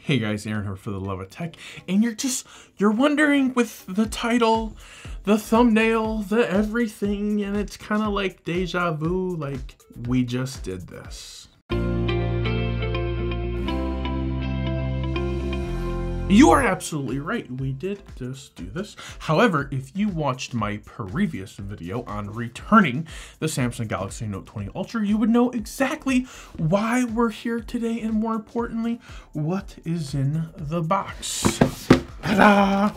Hey guys, Aaron here for the Love of Tech, and you're wondering with the title, the thumbnail, the everything, and it's kind of like deja vu, like we just did this. You are absolutely right, we did just do this. However, if you watched my previous video on returning the Samsung Galaxy Note 20 Ultra, you would know exactly why we're here today, and more importantly, what is in the box. Ta-da!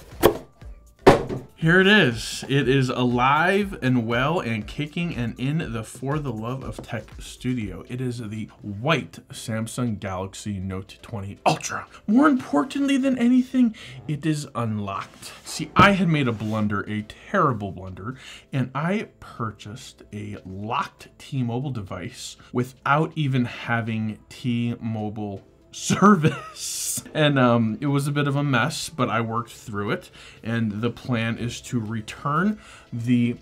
Here it is. It is alive and well and kicking and in the For the Love of Tech studio. It is the white Samsung Galaxy Note 20 Ultra. More importantly than anything, it is unlocked. See, I had made a blunder, a terrible blunder, and I purchased a locked T-Mobile device without even having T-Mobile service. And it was a bit of a mess, but I worked through it, and the plan is to return the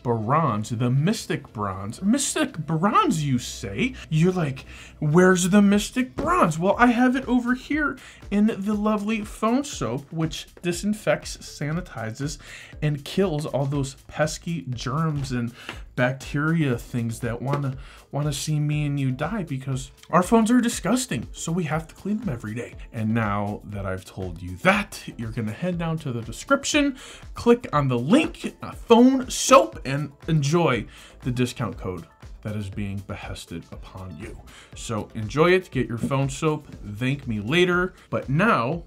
bronze, the Mystic Bronze. Mystic Bronze, you say? You're like, where's the Mystic Bronze? Well, I have it over here in the lovely phone soap, which disinfects, sanitizes, and kills all those pesky germs and bacteria things that want to see me and you die, because our phones are disgusting, so we have to clean them every day. And now that I've told you that, you're gonna head down to the description, click on the link, phone soap, and enjoy the discount code that is being behested upon you. So enjoy it, get your phone soap, thank me later. But now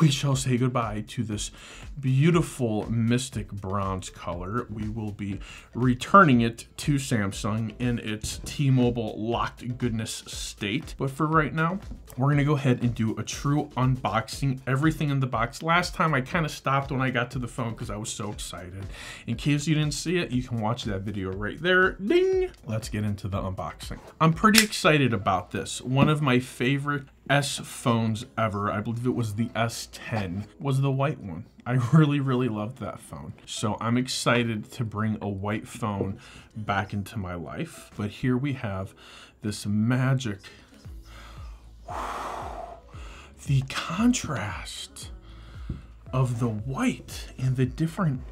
we shall say goodbye to this beautiful Mystic Bronze color. We will be returning it to Samsung in its T-Mobile locked goodness state. But for right now, we're gonna go ahead and do a true unboxing, everything in the box. Last time I kind of stopped when I got to the phone because I was so excited. In case you didn't see it, you can watch that video right there. Ding! Let's get into the unboxing. I'm pretty excited about this. One of my favorite S phones ever, I believe it was the S10, was the white one. I really loved that phone. So I'm excited to bring a white phone back into my life. But here we have this magic. The contrast of the white and the different,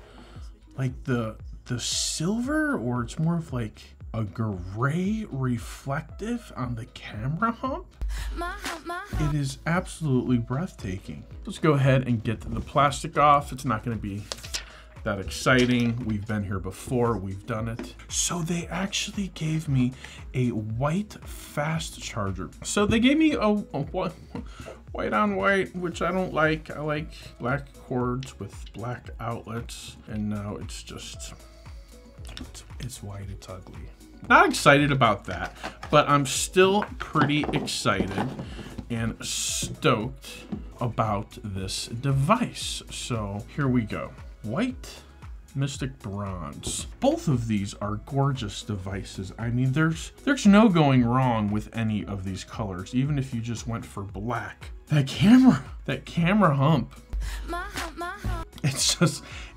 like the silver, or it's more of like a gray reflective on the camera hump. It is absolutely breathtaking. Let's go ahead and get the plastic off. It's not going to be that exciting. We've been here before, we've done it. So they actually gave me a white fast charger. So they gave me a white on white, which I don't like. I like black cords with black outlets, and now it's just, it's white, it's ugly. Not excited about that, but I'm still pretty excited and stoked about this device. So here we go. White Mystic Bronze. Both of these are gorgeous devices. I mean, there's no going wrong with any of these colors, even if you just went for black. That camera hump.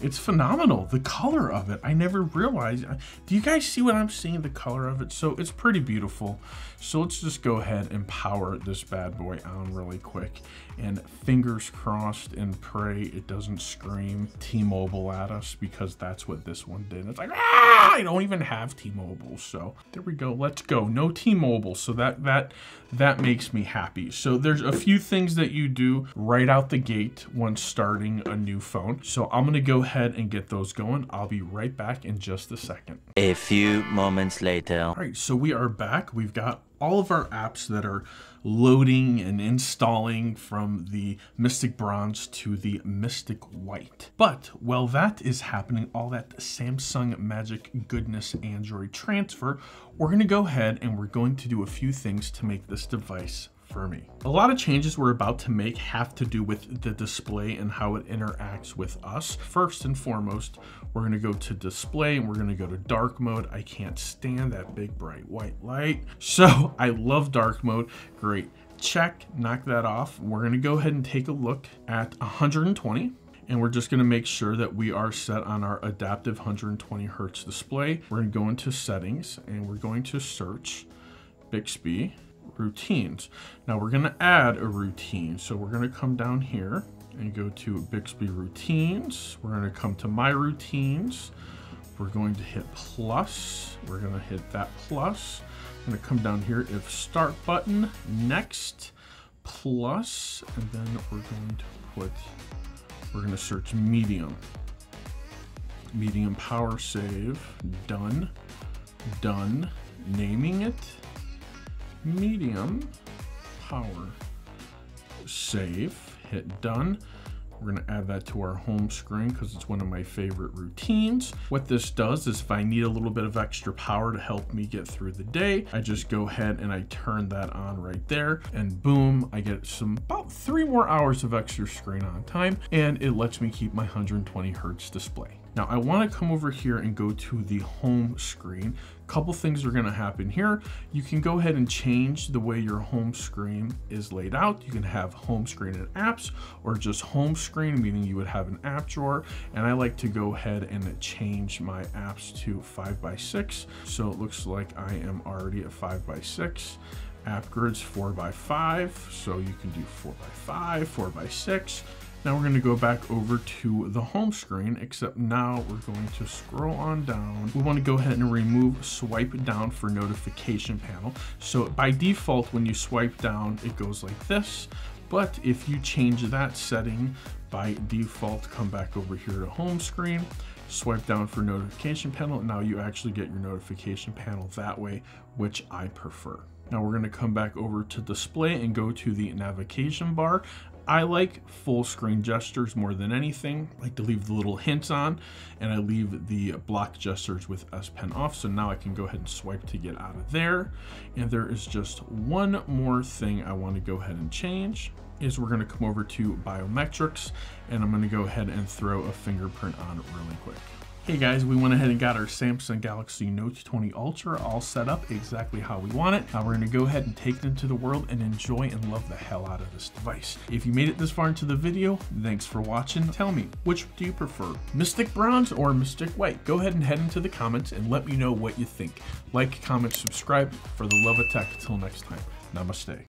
It's phenomenal. The color of it, I never realized. Do you guys see what I'm seeing, the color of it? So it's pretty beautiful. So let's just go ahead and power this bad boy on really quick, and fingers crossed and pray it doesn't scream T-Mobile at us, because that's what this one did. It's like, ah, I don't even have T-Mobile. So there we go. Let's go. No T-Mobile. So that makes me happy. So there's a few things that you do right out the gate when starting a new phone. So I'm gonna go ahead and get those going. I'll be right back in just a second. A few moments later. All right, so we are back. We've got all of our apps that are loading and installing from the Mystic Bronze to the Mystic White. But while that is happening, all that Samsung magic goodness Android transfer, we're gonna go ahead and we're going to do a few things to make this device for me. A lot of changes we're about to make have to do with the display and how it interacts with us. First and foremost, we're gonna go to display and we're gonna go to dark mode. I can't stand that big bright white light. So I love dark mode. Great, check, knock that off. We're gonna go ahead and take a look at 120. And we're just gonna make sure that we are set on our adaptive 120 Hertz display. We're gonna go into settings and we're going to search BIXBY. routines. Now we're gonna add a routine. So we're gonna come down here and go to BIXBY routines. We're gonna come to my routines. We're going to hit plus. We're gonna hit that plus. I'm gonna come down here, if start button, next, plus, and then we're gonna search medium. Medium power save, done, done, naming it, medium power save, hit done. We're gonna add that to our home screen because it's one of my favorite routines. What this does is if I need a little bit of extra power to help me get through the day, I just go ahead and I turn that on right there, and boom, I get about 3 more hours of extra screen on time, and it lets me keep my 120 Hertz display. Now I want to come over here and go to the home screen. Couple things are going to happen here. You can go ahead and change the way your home screen is laid out. You can have home screen and apps, or just home screen, meaning you would have an app drawer. And I like to go ahead and change my apps to 5x6. So it looks like I am already at 5x6. App grids 4x5. So you can do 4x5, 4x6. Now we're going to go back over to the home screen, except now we're going to scroll on down. We want to go ahead and remove swipe down for notification panel. So by default, when you swipe down, it goes like this. But if you change that setting, by default, come back over here to home screen, swipe down for notification panel. Now you actually get your notification panel that way, which I prefer. Now we're going to come back over to display and go to the navigation bar. I like full screen gestures more than anything. I like to leave the little hints on, and I leave the block gestures with S Pen off. So now I can go ahead and swipe to get out of there. And there is just one more thing I want to go ahead and change, is we're going to come over to biometrics, and I'm going to go ahead and throw a fingerprint on it really quick. Hey guys, we went ahead and got our Samsung Galaxy Note 20 Ultra all set up exactly how we want it. Now we're going to go ahead and take it into the world and enjoy and love the hell out of this device. If you made it this far into the video, thanks for watching. Tell me, which do you prefer, Mystic Bronze or Mystic White? Go ahead and head into the comments and let me know what you think. Like, comment, subscribe. For the love of tech. Until next time, namaste.